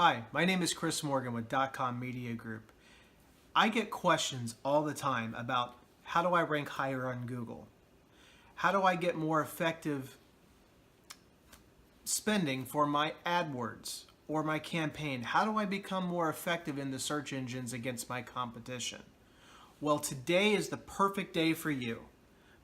Hi, my name is Chris Morgan with .com Media Group. I get questions all the time about how do I rank higher on Google? How do I get more effective spending for my AdWords or my campaign? How do I become more effective in the search engines against my competition? Well, today is the perfect day for you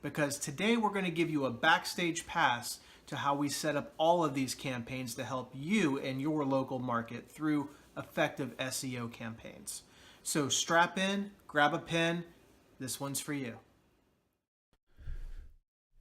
because today we're going to give you a backstage pass to how we set up all of these campaigns to help you and your local market through effective SEO campaigns. So strap in, grab a pen. This one's for you.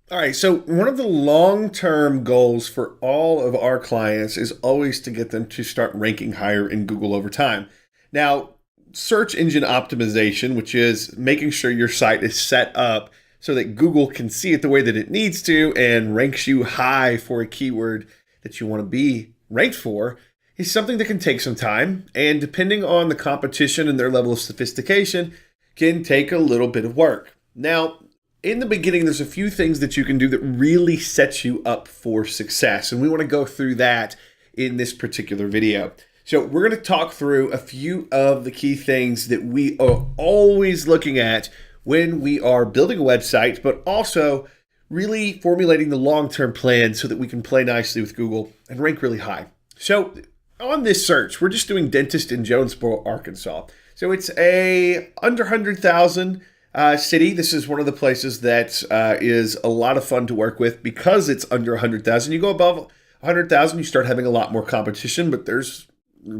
All right, so one of the long-term goals for all of our clients is always to get them to start ranking higher in Google over time. Now, search engine optimization, which is making sure your site is set up so that Google can see it the way that it needs to and ranks you high for a keyword that you want to be ranked for, is something that can take some time, and depending on the competition and their level of sophistication, can take a little bit of work. Now, in the beginning, there's a few things that you can do that really sets you up for success, and we want to go through that in this particular video. So we're going to talk through a few of the key things that we are always looking at when we are building a website, but also really formulating the long-term plan so that we can play nicely with Google and rank really high. So on this search, we're just doing dentist in Jonesboro, Arkansas. So it's a under 100,000 city. This is one of the places that is a lot of fun to work with because it's under 100,000. You go above 100,000, you start having a lot more competition, but there's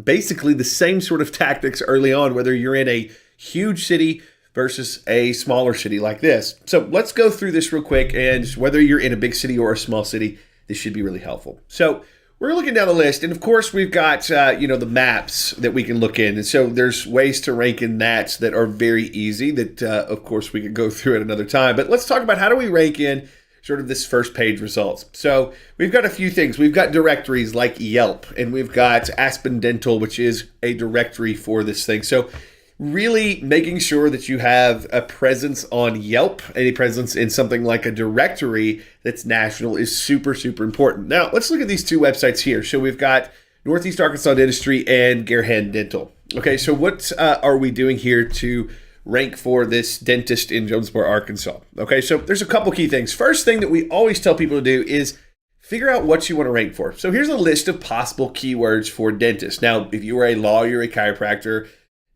basically the same sort of tactics early on, whether you're in a huge city versus a smaller city like this. So let's go through this real quick, and whether you're in a big city or a small city, this should be really helpful. So we're looking down the list, and of course we've got the maps that we can look in, and so there's ways to rank in that are very easy that of course we could go through at another time. But let's talk about how do we rank in sort of this first page results. So we've got a few things. We've got directories like Yelp, and we've got Aspen Dental, which is a directory for this thing. So really making sure that you have a presence on Yelp, any presence in something like a directory that's national is super, super important. Now, let's look at these two websites here. So we've got Northeast Arkansas Dentistry and Garehan Dental. Okay, so what are we doing here to rank for this dentist in Jonesboro, Arkansas? Okay, so there's a couple key things. First thing that we always tell people to do is figure out what you want to rank for. So here's a list of possible keywords for dentist. Now, if you are a lawyer, a chiropractor,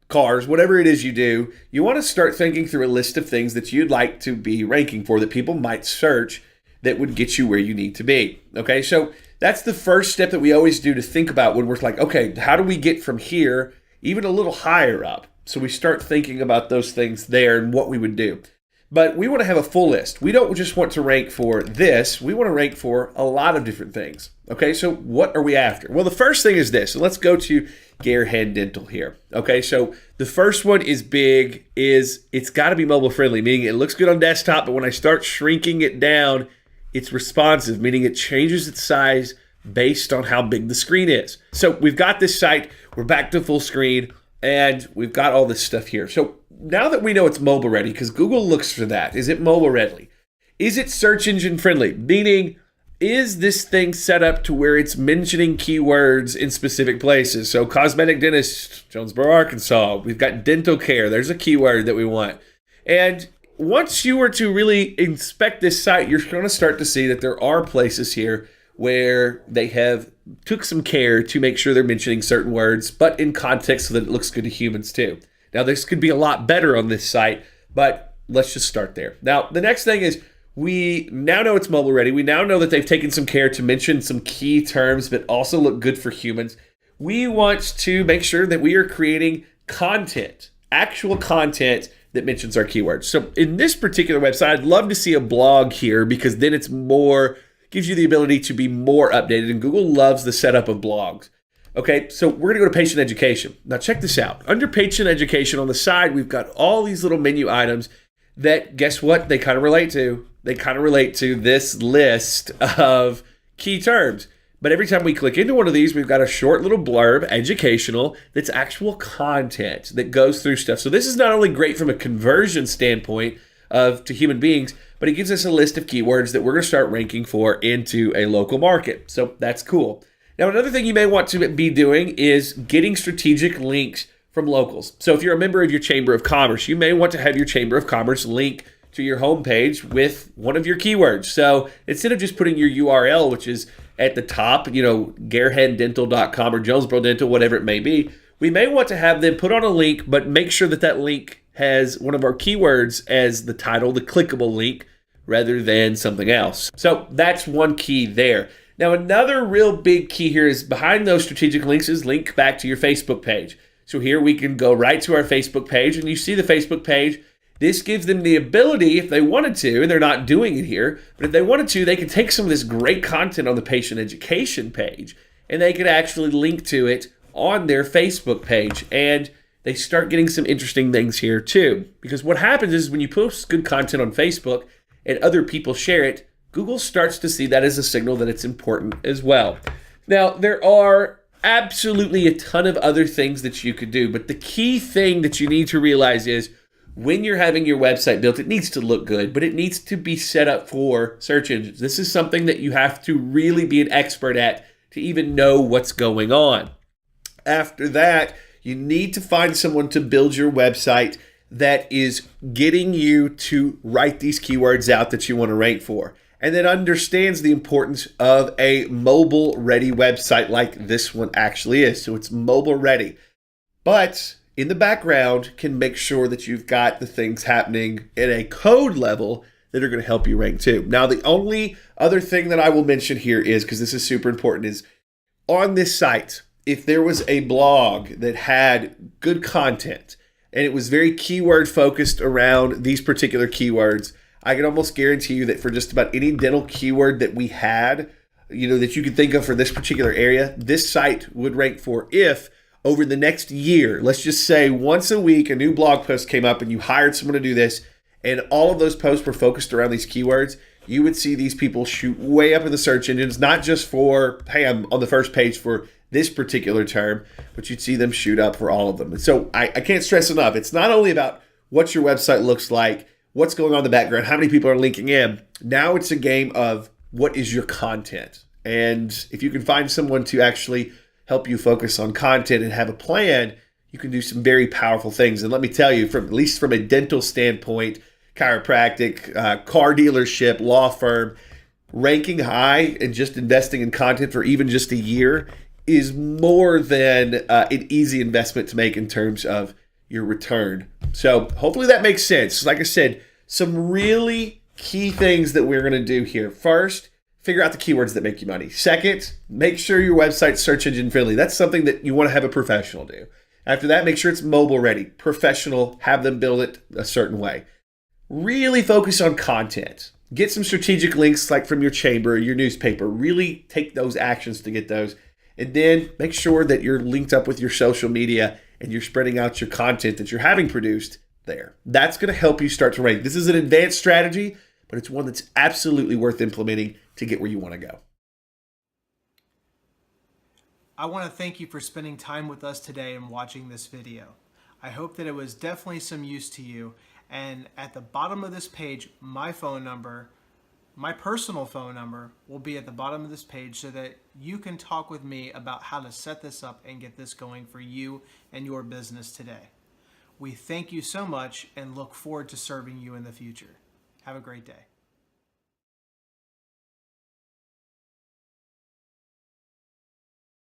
cars, whatever it is you do, you want to start thinking through a list of things that you'd like to be ranking for that people might search that would get you where you need to be. Okay, so that's the first step that we always do to think about when we're like, okay, how do we get from here even a little higher up? So we start thinking about those things there and what we would do. But we want to have a full list. We don't just want to rank for this. We want to rank for a lot of different things. Okay, so what are we after? Well, the first thing is this. So let's go to Garehan Dental here. Okay, so the first one is big, is it's got to be mobile friendly, meaning it looks good on desktop, but when I start shrinking it down, it's responsive, meaning it changes its size based on how big the screen is. So we've got this site, we're back to full screen, and we've got all this stuff here. So now that we know it's mobile ready, because Google looks for that, is it mobile ready? Is it search engine friendly? Meaning, is this thing set up to where it's mentioning keywords in specific places? So cosmetic dentist, Jonesboro, Arkansas. We've got dental care. There's a keyword that we want. And once you were to really inspect this site, you're going to start to see that there are places here where they have took some care to make sure they're mentioning certain words, but in context so that it looks good to humans too. Now, this could be a lot better on this site, but let's just start there. Now, the next thing is we now know it's mobile ready. We now know that they've taken some care to mention some key terms, but also look good for humans. We want to make sure that we are creating content, actual content that mentions our keywords. So in this particular website, I'd love to see a blog here because then it's more, gives you the ability to be more updated, and Google loves the setup of blogs. Okay, so we're gonna go to patient education. Now check this out. Under patient education on the side, we've got all these little menu items that, guess what, they kind of relate to? They kind of relate to this list of key terms. But every time we click into one of these, we've got a short little blurb, educational, that's actual content that goes through stuff. So this is not only great from a conversion standpoint to human beings, but it gives us a list of keywords that we're gonna start ranking for into a local market. So that's cool. Now, another thing you may want to be doing is getting strategic links from locals. So if you're a member of your Chamber of Commerce, you may want to have your Chamber of Commerce link to your homepage with one of your keywords. So instead of just putting your URL, which is at the top, gareheaddental.com or Jonesboro Dental, whatever it may be, we may want to have them put on a link, but make sure that that link has one of our keywords as the title, the clickable link, rather than something else. So that's one key there. Now, another real big key here is behind those strategic links is link back to your Facebook page. So here we can go right to our Facebook page, and you see the Facebook page. This gives them the ability, if they wanted to, and they're not doing it here, but if they wanted to, they could take some of this great content on the patient education page, and they could actually link to it on their Facebook page. And they start getting some interesting things here too. Because what happens is when you post good content on Facebook and other people share it, Google starts to see that as a signal that it's important as well. Now, there are absolutely a ton of other things that you could do, but the key thing that you need to realize is when you're having your website built, it needs to look good, but it needs to be set up for search engines. This is something that you have to really be an expert at to even know what's going on. After that, you need to find someone to build your website that is getting you to write these keywords out that you want to rank for, and that understands the importance of a mobile-ready website like this one actually is. So it's mobile-ready, but in the background can make sure that you've got the things happening at a code level that are going to help you rank too. Now, the only other thing that I will mention here is, because this is super important, is on this site, if there was a blog that had good content and it was very keyword focused around these particular keywords, I can almost guarantee you that for just about any dental keyword that we had, that you could think of for this particular area, this site would rank for. If over the next year, let's just say once a week, a new blog post came up and you hired someone to do this, and all of those posts were focused around these keywords, you would see these people shoot way up in the search engines, not just for, hey, I'm on the first page for this particular term, but you'd see them shoot up for all of them. And so I can't stress enough, it's not only about what your website looks like, what's going on in the background, how many people are linking in. Now it's a game of what is your content. And if you can find someone to actually help you focus on content and have a plan, you can do some very powerful things. And let me tell you, at least from a dental standpoint, chiropractic, car dealership, law firm, ranking high and just investing in content for even just a year is more than an easy investment to make in terms of your return. So hopefully that makes sense. Like I said, some really key things that we're going to do here. First, figure out the keywords that make you money. Second, make sure your website's search engine friendly. That's something that you want to have a professional do. After that, make sure it's mobile ready. Professional, have them build it a certain way. Really focus on content. Get some strategic links like from your chamber or your newspaper. Really take those actions to get those. And then make sure that you're linked up with your social media and you're spreading out your content that you're having produced there. That's going to help you start to rank. This is an advanced strategy, but it's one that's absolutely worth implementing to get where you want to go. I want to thank you for spending time with us today and watching this video. I hope that it was definitely some use to you. And at the bottom of this page, my phone number, my personal phone number, will be at the bottom of this page so that you can talk with me about how to set this up and get this going for you and your business today. We thank you so much and look forward to serving you in the future. Have a great day.